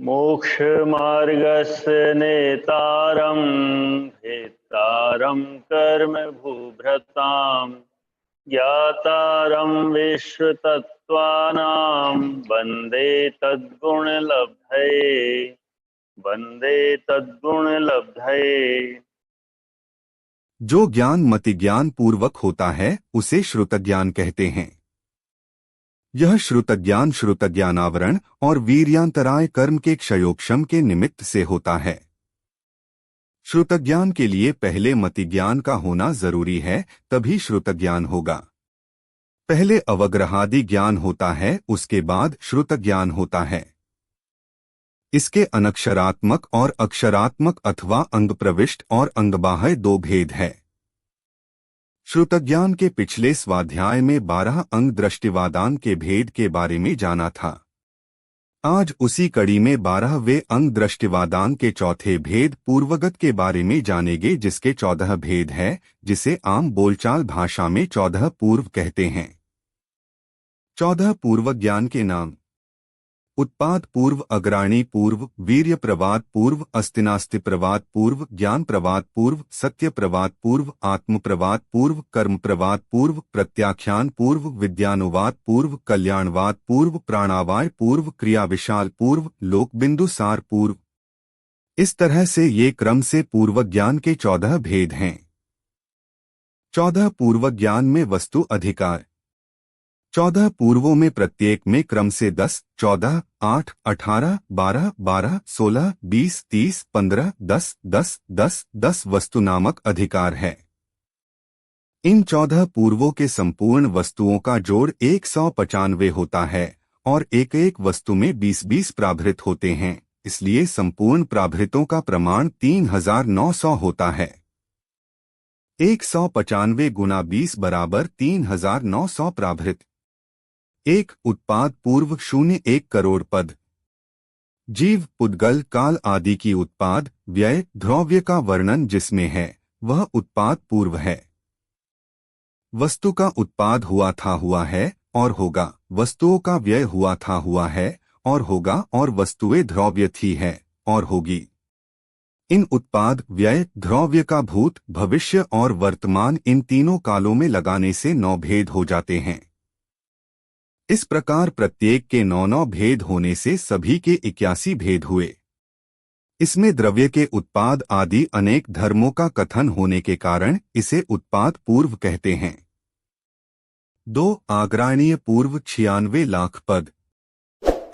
मोक्षमार्गस्य नेतारं भेत्तारं कर्म भूभृतां ज्ञातारं विश्वतत्त्वानां वन्दे तद्गुणलब्धये। जो ज्ञान मति ज्ञान पूर्वक होता है उसे श्रुतज्ञान कहते हैं। यह श्रुतज्ञान श्रुतज्ञानावरण और वीर्यांतराय कर्म के क्षयोक्षम के निमित्त से होता है। श्रुतज्ञान के लिए पहले मति ज्ञान का होना जरूरी है, तभी श्रुतज्ञान होगा। पहले अवग्रहादि ज्ञान होता है, उसके बाद श्रुतज्ञान होता है। इसके अनक्षरात्मक और अक्षरात्मक अथवा अंग प्रविष्ट और अंगबाह्य दो भेद है। श्रुतज्ञान के पिछले स्वाध्याय में 12 अंग दृष्टिवादान के भेद के बारे में जाना था। आज उसी कड़ी में 12वें अंग दृष्टिवादान के चौथे भेद पूर्वगत के बारे में जानेंगे, जिसके 14 भेद है, जिसे आम बोलचाल भाषा में 14 पूर्व कहते हैं। 14 पूर्व ज्ञान के नाम: उत्पाद पूर्व, अग्राणी पूर्व, वीर्य प्रवाद पूर्व, अस्तिनास्ति प्रवाद पूर्व, ज्ञान प्रवाद पूर्व, सत्य प्रवाद पूर्व, आत्म प्रवाद पूर्व, कर्म प्रवाद पूर्व, प्रत्याख्यान पूर्व, विद्यानुवाद पूर्व, कल्याणवाद पूर्व, प्राणावाय पूर्व, क्रिया विशाल पूर्व, लोकबिंदुसार पूर्व। इस तरह से ये क्रम से पूर्व ज्ञान के 14 भेद हैं। 14 पूर्व ज्ञान में वस्तु अधिकार। 14 पूर्वों में प्रत्येक में क्रम से 10, 14, 8, 18, 12, 12, 16, 20, 30, 15, 10, 10, 10, 10 वस्तु नामक अधिकार है। इन 14 पूर्वों के संपूर्ण वस्तुओं का जोड़ 195 होता है और एक एक वस्तु में 20-20 प्राभृत होते हैं, इसलिए संपूर्ण प्राभृतों का प्रमाण 3900 होता है। 195 गुना 20 बराबर 3900 प्राभृत। 1 उत्पाद पूर्व 0-1 करोड़ पद। जीव, पुद्गल, काल आदि की उत्पाद, व्यय, द्रव्य का वर्णन जिसमें है वह उत्पाद पूर्व है। वस्तु का उत्पाद हुआ है और होगा, वस्तुओं का व्यय हुआ है और होगा, और वस्तुएं द्रव्य थी है और होगी। इन उत्पाद, व्यय, द्रव्य का भूत, भविष्य और वर्तमान इन तीनों कालों में लगाने से 9 भेद हो जाते हैं। इस प्रकार प्रत्येक के 9 भेद होने से सभी के 81 भेद हुए। इसमें द्रव्य के उत्पाद आदि अनेक धर्मों का कथन होने के कारण इसे उत्पाद पूर्व कहते हैं। 2 आग्राणीय पूर्व 96 लाख पद।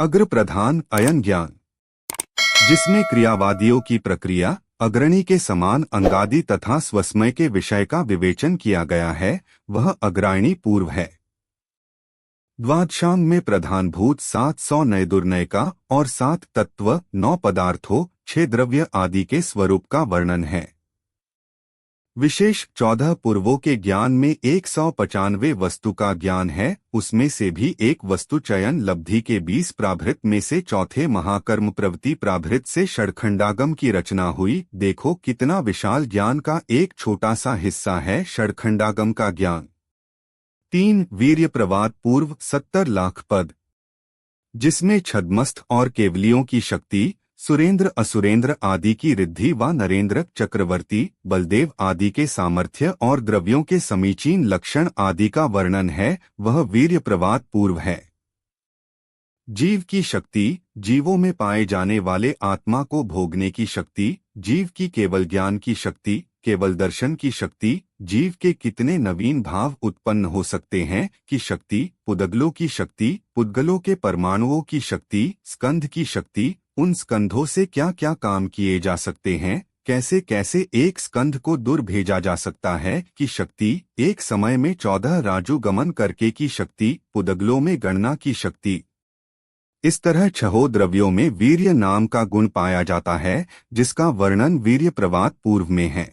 अग्र प्रधान अयन ज्ञान, जिसमें क्रियावादियों की प्रक्रिया, अग्रणी के समान अंगादि तथा स्वस्मय के विषय का विवेचन किया गया है, वह अग्राणी पूर्व है। द्वादशांग में प्रधानभूत 700 नय दुर्नय का और 7 तत्व, 9 पदार्थों, 6 द्रव्य आदि के स्वरूप का वर्णन है। विशेष 14 पूर्वों के ज्ञान में 195 वस्तु का ज्ञान है, उसमें से भी एक वस्तु चयन लब्धि के 20 प्राभृत में से चौथे महाकर्म प्रवृत्ति प्राभृत से षडखंडागम की रचना हुई। देखो कितना विशाल ज्ञान का एक छोटा सा हिस्सा है षडखंडागम का ज्ञान। 3 वीर्य प्रवाद पूर्व 70 लाख पद, जिसमें छद्मस्थ और केवलियों की शक्ति, सुरेंद्र असुरेंद्र आदि की रिद्धि व नरेंद्र, चक्रवर्ती, बलदेव आदि के सामर्थ्य और द्रव्यों के समीचीन लक्षण आदि का वर्णन है, वह वीर्य प्रवाद पूर्व है। जीव की शक्ति, जीवों में पाए जाने वाले आत्मा को भोगने की शक्ति, जीव की केवल ज्ञान की शक्ति, केवल दर्शन की शक्ति, जीव के कितने नवीन भाव उत्पन्न हो सकते हैं की शक्ति, पुद्गलों की शक्ति, पुद्गलों के परमाणुओं की शक्ति, स्कंध की शक्ति, उन स्कंधों से क्या क्या काम किए जा सकते हैं, कैसे कैसे एक स्कंध को दूर भेजा जा सकता है की शक्ति, एक समय में 14 राजू गमन करके की शक्ति, पुद्गलों में गणना की शक्ति। इस तरह 6 द्रव्यों में वीर्य नाम का गुण पाया जाता है, जिसका वर्णन वीर्य प्रवाद पूर्व में है।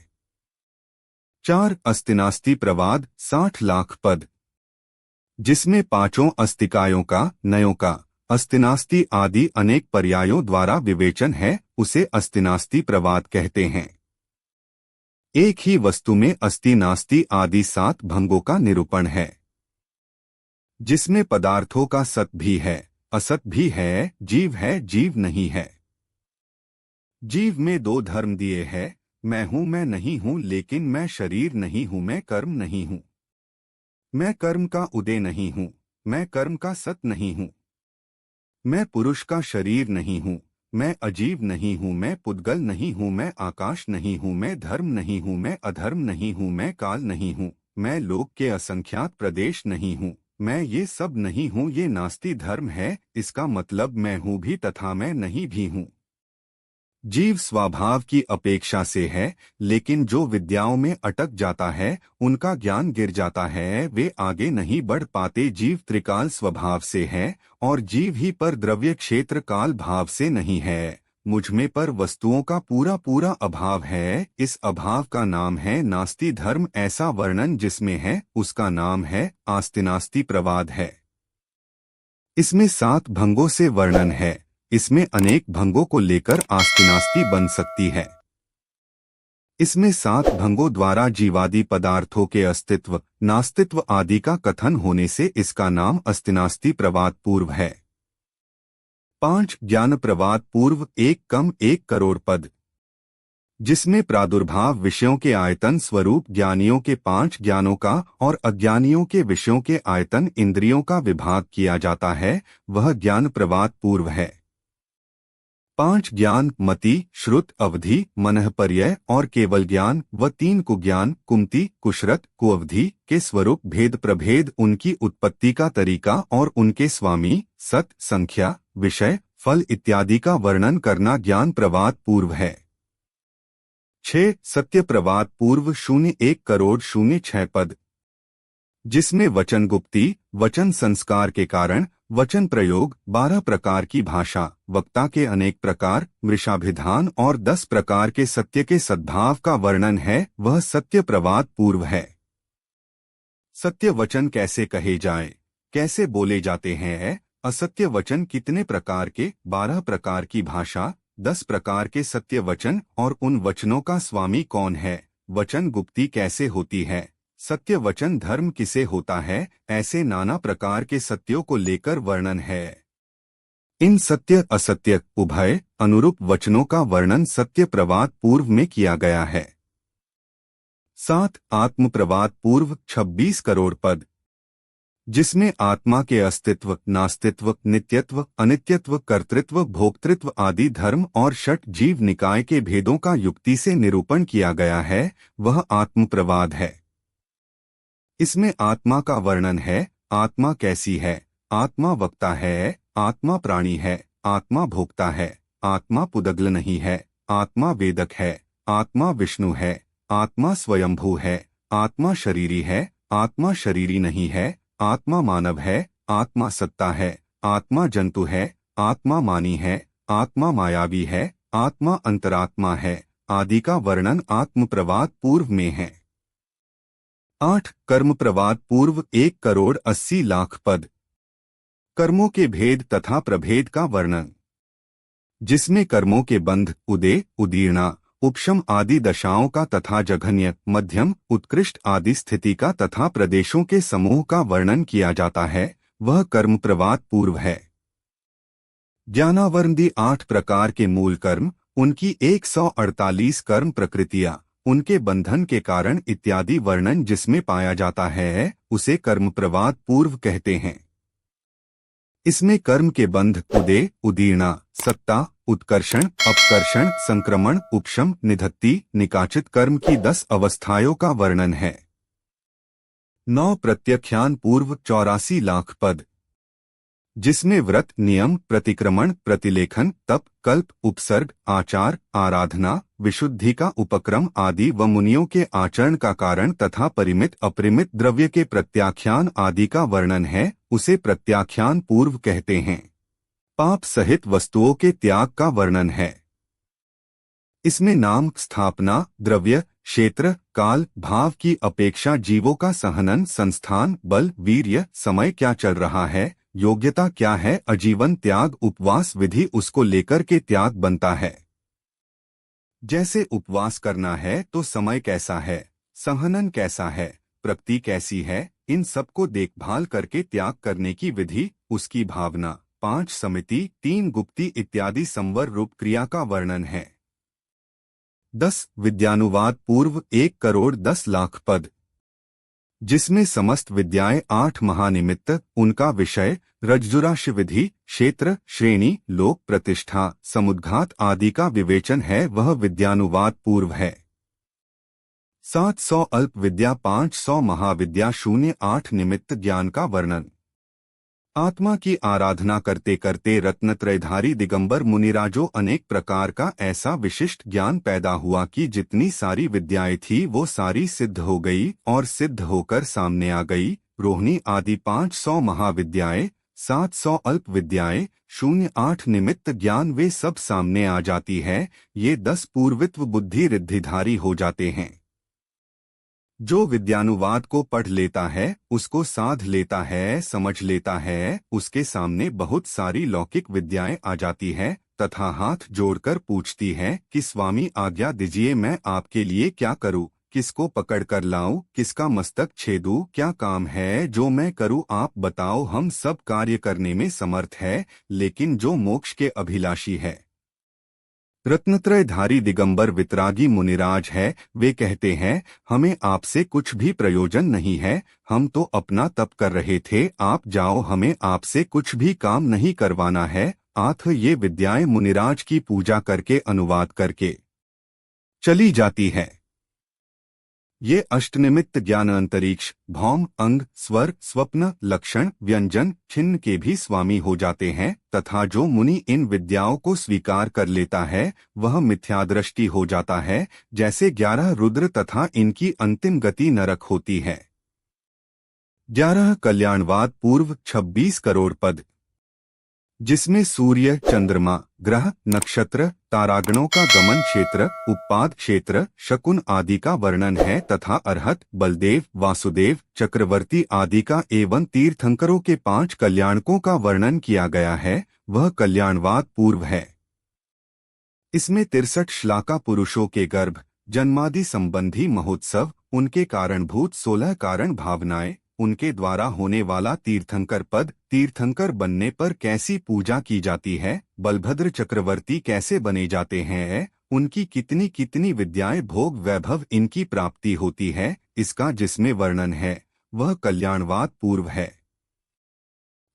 4 अस्तिनास्ति प्रवाद 60 लाख पद, जिसमें 5 अस्तिकायों का, नयों का, अस्तिनास्ति आदि अनेक पर्यायों द्वारा विवेचन है, उसे अस्तिनास्ति प्रवाद कहते हैं। एक ही वस्तु में अस्ति नास्ति आदि 7 भंगों का निरूपण है, जिसमें पदार्थों का सत भी है, असत भी है, जीव नहीं है। जीव में दो धर्म दिए हैं, मैं हूँ मैं नहीं हूँ, लेकिन मैं शरीर नहीं हूँ, मैं कर्म नहीं हूँ। मैं कर्म का उदय नहीं हूँ, मैं कर्म का सत नहीं हूँ। मैं पुरुष का शरीर नहीं हूँ, मैं अजीव नहीं हूँ, मैं पुद्गल नहीं हूँ, मैं आकाश नहीं हूँ, मैं धर्म नहीं हूँ, मैं अधर्म नहीं हूँ, मैं काल नहीं हूँ, मैं लोक के असंख्यात प्रदेश नहीं हूँ, मैं ये सब नहीं हूँ। ये नास्ति धर्म है, इसका मतलब मैं हूँ भी तथा मैं नहीं भी हूँ। जीव स्वभाव की अपेक्षा से है, लेकिन जो विद्याओं में अटक जाता है, उनका ज्ञान गिर जाता है, वे आगे नहीं बढ़ पाते। जीव त्रिकाल स्वभाव से है, और जीव ही पर द्रव्य क्षेत्र काल भाव से नहीं है। मुझमें पर वस्तुओं का पूरा पूरा अभाव है, इस अभाव का नाम है नास्ति धर्म। ऐसा वर्णन जिसमें है उसका नाम है आस्तिनास्ति प्रवाद है। इसमें 7 भंगों से वर्णन है, इसमें अनेक भंगों को लेकर आस्तिनास्ति बन सकती है। इसमें 7 भंगों द्वारा जीवादि पदार्थों के अस्तित्व, नास्तित्व आदि का कथन होने से इसका नाम अस्तिनास्ति प्रवाद पूर्व है। 5 ज्ञान प्रवाद पूर्व, 1 कम 1 करोड़ पद, जिसमें प्रादुर्भाव विषयों के आयतन स्वरूप ज्ञानियों के 5 ज्ञानों का और अज्ञानियों के विषयों के आयतन इंद्रियों का विभाग किया जाता है, वह ज्ञान प्रवाद पूर्व है। 5 ज्ञान मति, श्रुत, अवधि, मनःपर्यय और केवल ज्ञान व 3 कुज्ञान, कुमति, कुशरत, कुअवधि के स्वरूप, भेद प्रभेद, उनकी उत्पत्ति का तरीका और उनके स्वामी, सत, संख्या, विषय, फल इत्यादि का वर्णन करना ज्ञान प्रवाद पूर्व है। 6 सत्य प्रवाद पूर्व 01 करोड़ 06 पद, जिसमें वचन गुप्ति, वचन संस्कार के कारण, वचन प्रयोग, 12 प्रकार की भाषा, वक्ता के अनेक प्रकार, वृषाभिधान और 10 प्रकार के सत्य के सद्भाव का वर्णन है, वह सत्य प्रवाद पूर्व है। सत्य वचन कैसे कहे जाए, कैसे बोले जाते हैं, असत्य वचन कितने प्रकार के, 12 प्रकार की भाषा, 10 प्रकार के सत्य वचन और उन वचनों का स्वामी कौन है, वचन गुप्ति कैसे होती है, सत्य वचन धर्म किसे होता है, ऐसे नाना प्रकार के सत्यों को लेकर वर्णन है। इन सत्य असत्य उभय अनुरूप वचनों का वर्णन सत्य प्रवाद पूर्व में किया गया है। 7 आत्म प्रवाद पूर्व 26 करोड़ पद, जिसमें आत्मा के अस्तित्व, नास्तित्व, नित्यत्व, अनित्यत्व, कर्तृत्व, भोक्तृत्व आदि धर्म और षट जीव निकाय के भेदों का युक्ति से निरूपण किया गया है, वह आत्म प्रवाद है। इसमें आत्मा का वर्णन है, आत्मा कैसी है, आत्मा वक्ता है, आत्मा प्राणी है, आत्मा भोक्ता है, आत्मा पुदग्ल नहीं है, आत्मा वेदक है, आत्मा विष्णु है, आत्मा स्वयंभू है, आत्मा शरीरी है, आत्मा शरीरी नहीं है, आत्मा मानव है, आत्मा सत्ता है, आत्मा जंतु है, आत्मा मानी है, आत्मा मायावी है, आत्मा अंतरात्मा है आदि का वर्णन आत्म प्रवाद पूर्व में है। 8 कर्म प्रवाद पूर्व 1 करोड़ 80 लाख पद, कर्मों के भेद तथा प्रभेद का वर्णन, जिसमें कर्मों के बंध, उदय, उदीर्णा, उपशम आदि दशाओं का तथा जघन्य, मध्यम, उत्कृष्ट आदि स्थिति का तथा प्रदेशों के समूह का वर्णन किया जाता है, वह कर्म प्रवाद पूर्व है। ज्ञानावर्ण 8 प्रकार के मूल कर्म, उनकी 148 कर्म प्रकृतियां, उनके बंधन के कारण इत्यादि वर्णन जिसमें पाया जाता है, उसे कर्म प्रवाद पूर्व कहते हैं। इसमें कर्म के बंध, उदय, उदीर्णा, सत्ता, उत्कर्षण, अपकर्षण, संक्रमण, उपशम, निधत्ति, निकाचित कर्म की 10 अवस्थाओं का वर्णन है। 9 प्रत्यख्यान पूर्व 84 लाख पद, जिसमें व्रत, नियम, प्रतिक्रमण, प्रतिलेखन, तप, कल्प, उपसर्ग, आचार, आराधना, विशुद्धि का उपक्रम आदि व मुनियों के आचरण का कारण तथा परिमित अपरिमित द्रव्य के प्रत्याख्यान आदि का वर्णन है, उसे प्रत्याख्यान पूर्व कहते हैं। पाप सहित वस्तुओं के त्याग का वर्णन है। इसमें नाम, स्थापना, द्रव्य, क्षेत्र, काल, भाव की अपेक्षा जीवों का सहनन, संस्थान, बल, वीर्य, समय क्या चल रहा है, योग्यता क्या है, आजीवन त्याग, उपवास विधि उसको लेकर के त्याग बनता है। जैसे उपवास करना है तो समय कैसा है, सहनन कैसा है, प्रकृति कैसी है, इन सबको देखभाल करके त्याग करने की विधि, उसकी भावना, 5 समिति, 3 गुप्ति इत्यादि संवर रूप क्रिया का वर्णन है। 10 विद्यानुवाद पूर्व 1,10,00,000 पद, जिसमें समस्त विद्याएं 8 महानिमित्त, उनका विषय रज्जुराशि विधि, क्षेत्र, श्रेणी, लोक प्रतिष्ठा, समुद्घात आदि का विवेचन है, वह विद्यानुवाद पूर्व है। 700 अल्प विद्या, 500 महाविद्या, 08 निमित्त ज्ञान का वर्णन। आत्मा की आराधना करते करते रत्नत्रयधारी दिगंबर मुनिराजो अनेक प्रकार का ऐसा विशिष्ट ज्ञान पैदा हुआ कि जितनी सारी विद्याएं थी वो सारी सिद्ध हो गई और सिद्ध होकर सामने आ गई। रोहिणी आदि 500 महाविद्याएं, 700 अल्प विद्याएं, 08 निमित्त ज्ञान, वे सब सामने आ जाती है। ये 10 पूर्वित्व बुद्धि रिद्धिधारी हो जाते हैं। जो विद्यानुवाद को पढ़ लेता है, उसको साध लेता है, समझ लेता है, उसके सामने बहुत सारी लौकिक विद्याएं आ जाती है तथा हाथ जोड़कर पूछती है कि स्वामी आज्ञा दीजिए, मैं आपके लिए क्या करूं, किसको पकड़ कर लाऊं, किसका मस्तक छेदूं, क्या काम है जो मैं करूं, आप बताओ। हम सब कार्य करने में समर्थ है, लेकिन जो मोक्ष के अभिलाषी है, रत्नत्रयधारी दिगंबर वितरागी मुनिराज है, वे कहते हैं हमें आपसे कुछ भी प्रयोजन नहीं है, हम तो अपना तप कर रहे थे, आप जाओ, हमें आपसे कुछ भी काम नहीं करवाना है। आथ ये विद्याएं मुनिराज की पूजा करके अनुवाद करके चली जाती है। ये अष्टनिमित्त ज्ञान अंतरिक्ष, भौम, अंग, स्वर, स्वप्न, लक्षण, व्यंजन, छिन्न के भी स्वामी हो जाते हैं तथा जो मुनि इन विद्याओं को स्वीकार कर लेता है वह मिथ्यादृष्टि हो जाता है, जैसे 11 रुद्र तथा इनकी अंतिम गति नरक होती है। 11 कल्याणवाद पूर्व 26 करोड़ पद, जिसमें सूर्य, चंद्रमा, ग्रह, नक्षत्र, तारागणों का गमन क्षेत्र, उत्पाद क्षेत्र, शकुन आदि का वर्णन है तथा अरहत, बलदेव, वासुदेव, चक्रवर्ती आदि का एवं तीर्थंकरों के 5 कल्याणकों का वर्णन किया गया है, वह कल्याणवाद पूर्व है। इसमें 63 श्लाका पुरुषों के गर्भ, जन्मादि संबंधी महोत्सव, उनके कारणभूत 16 कारण भावनाएं, उनके द्वारा होने वाला तीर्थंकर पद, तीर्थंकर बनने पर कैसी पूजा की जाती है, बलभद्र चक्रवर्ती कैसे बने जाते हैं, उनकी कितनी कितनी विद्याएं, भोग वैभव इनकी प्राप्ति होती है, इसका जिसमें वर्णन है वह कल्याणवाद पूर्व है।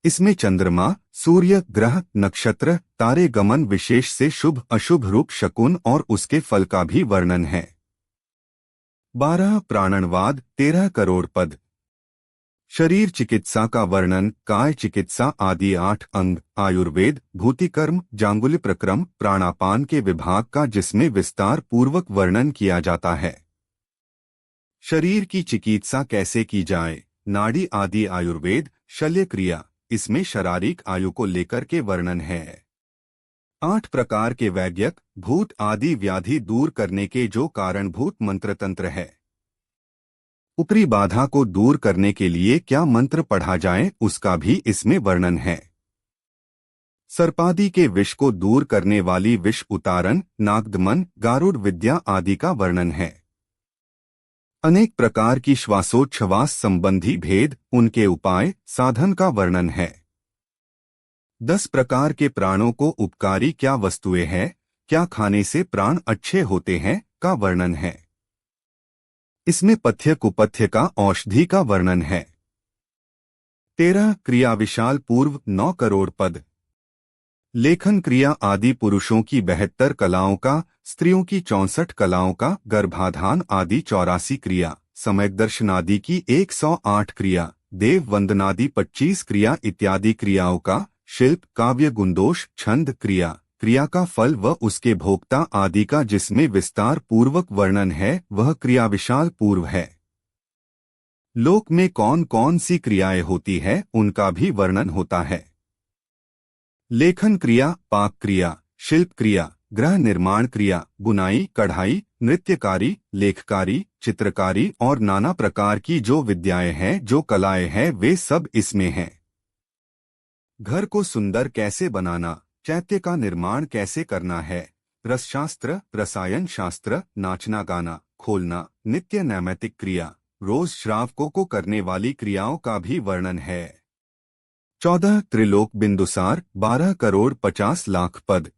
इसमें चंद्रमा, सूर्य, ग्रह, नक्षत्र, तारे गमन विशेष से शुभ अशुभ रूप, शकुन और उसके फल का भी वर्णन है। 12 प्राणनवाद, 13 करोड़ पद, शरीर चिकित्सा का वर्णन, काय चिकित्सा आदि 8 अंग, आयुर्वेद, भूतिकर्म, जांगुल्य प्रक्रम, प्राणापान के विभाग का जिसमें विस्तार पूर्वक वर्णन किया जाता है। शरीर की चिकित्सा कैसे की जाए, नाड़ी आदि आयुर्वेद, शल्य क्रिया, इसमें शारीरिक आयु को लेकर के वर्णन है। 8 प्रकार के वैद्यक, भूत आदि व्याधि दूर करने के जो कारणभूत मंत्रतंत्र है, ऊपरी बाधा को दूर करने के लिए क्या मंत्र पढ़ा जाए, उसका भी इसमें वर्णन है। सर्पादि के विष को दूर करने वाली विष उतारन, नागदमन, गारुड़ विद्या आदि का वर्णन है। अनेक प्रकार की श्वासोच्छ्वास संबंधी भेद, उनके उपाय, साधन का वर्णन है। 10 प्रकार के प्राणों को उपकारी क्या वस्तुएं हैं, क्या खाने से प्राण अच्छे होते हैं, का वर्णन है। इसमें पथ्य कुपथ्य का, औषधि का वर्णन है। 13 क्रिया विशाल पूर्व 9 करोड़ पद, लेखन क्रिया आदि पुरुषों की 72 कलाओं का, स्त्रियों की 64 कलाओं का, गर्भाधान आदि 84 क्रिया, सम्यक दर्शन आदि की 108 क्रिया, देव वंदनादि 25 क्रिया इत्यादि क्रियाओं का, शिल्प, काव्य, गुंदोष, छंद, क्रिया, क्रिया का फल व उसके भोक्ता आदि का जिसमें विस्तार पूर्वक वर्णन है, वह क्रिया विशाल पूर्व है। लोक में कौन कौन सी क्रियाएं होती है, उनका भी वर्णन होता है। लेखन क्रिया, पाक क्रिया, शिल्प क्रिया, गृह निर्माण क्रिया, बुनाई, कढ़ाई, नृत्यकारी, लेखकारी, चित्रकारी और नाना प्रकार की जो विद्याएं हैं, जो कलाएं हैं, वे सब इसमें हैं। घर को सुंदर कैसे बनाना, चैत्य का निर्माण कैसे करना है, रसशास्त्र, रसायन शास्त्र, नाचना गाना, खोलना, नित्य नैमित्तिक क्रिया, रोज श्रावकों को करने वाली क्रियाओं का भी वर्णन है। 14 त्रिलोक बिंदुसार, 12 करोड़ 50 लाख पद,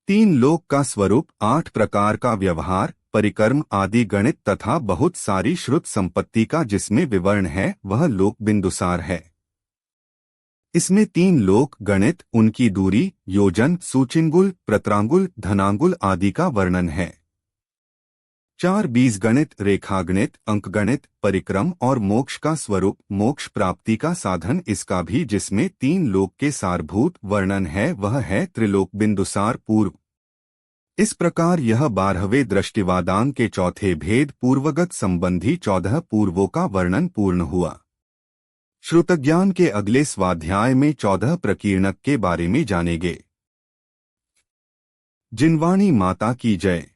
तीन लोक का स्वरूप, 8 प्रकार का व्यवहार, परिकर्म आदि गणित तथा बहुत सारी श्रुत संपत्ति का जिसमें विवरण है वह लोक बिंदुसार है। इसमें 3 लोक गणित, उनकी दूरी, योजन, सूचिंगुल, प्रत्रांगुल, धनांगुल आदि का वर्णन है। 4 बीजगणित, रेखागणित, अंकगणित, परिक्रम और मोक्ष का स्वरूप, मोक्ष प्राप्ति का साधन इसका भी जिसमें 3 लोक के सारभूत वर्णन है वह है त्रिलोक बिंदुसार पूर्व। इस प्रकार यह 12वें दृष्टिवादांग के चौथे भेद पूर्वगत संबंधी 14 पूर्वों का वर्णन पूर्ण हुआ। श्रुतज्ञान के अगले स्वाध्याय में 14 प्रकीर्णक के बारे में जानेंगे। जिनवाणी माता की जय।